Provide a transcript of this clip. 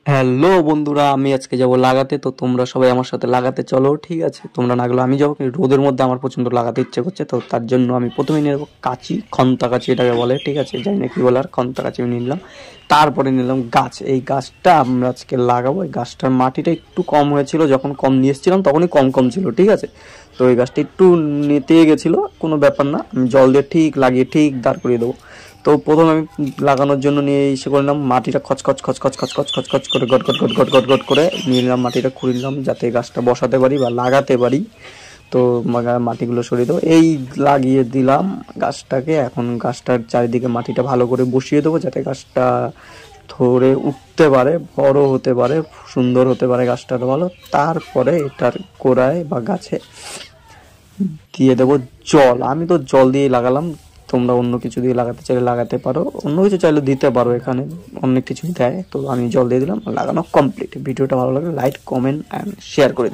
Hello বন্ধুরা, আমি আজকে যাব লাগাতে। তো তোমরা সবাই আমার সাথে লাগাতে চলো, ঠিক আছে? তোমরা না গেলে আমি যাবো, কিন্তু রোদের মধ্যে আমার প্রচন্ড লাগাতে ইচ্ছে করছে। তো তার জন্য আমি প্রথমে নিয়ে নেবো কাঁচি, খন্তা কাঁচি এটাকে বলে, ঠিক আছে? জানি না কি বলে, আর খন্তা কাঁচি আমি নিলাম। তারপরে নিলাম গাছ। এই গাছটা আমরা আজকে লাগাবো। এই গাছটার মাটিটা একটু কম হয়েছিল, যখন কম নিয়ে এসেছিলাম তখনই কম কম ছিল, ঠিক আছে? তো এই গাছটা একটু নেতে গেছিলো, কোনো ব্যাপার না, আমি জল দিয়ে ঠিক লাগিয়ে ঠিক দাঁড় করিয়ে দেবো। তো প্রথমে আমি লাগানোর জন্য নিয়ে এসে করলাম মাটিটা খচখচ খচখচ খচখচ খচখচ করে goat goat goat goat goat goat করে নিয়ে নিলাম, মাটিটা খুঁড়ে নিলাম যাতে গাছটা বসাতে পারি বা লাগাতে পারি। তো মাটিগুলো সরিয়ে দেবো, এই লাগিয়ে দিলাম গাছটাকে। এখন গাছটার চারিদিকে মাটিটা ভালো করে বসিয়ে দেবো যাতে গাছটা ধরে উঠতে পারে, বড় হতে পারে, সুন্দর হতে পারে গাছটার ভালো। তারপরে এটার গোড়ায় বা গাছে দিয়ে দেবো জল। আমি তো জল দিয়ে লাগালাম, তোমরা অন্য কিছু দিয়ে লাগাতে চাইলে লাগাতে পারো, অন্য কিছু চাইলে দিতে পারো, এখানে অনেক কিছুই দেয়। তো আমি জল দিয়ে দিলাম, লাগানো কমপ্লিট। ভিডিওটা ভালো লাগলে লাইক, কমেন্ট অ্যান্ড শেয়ার করে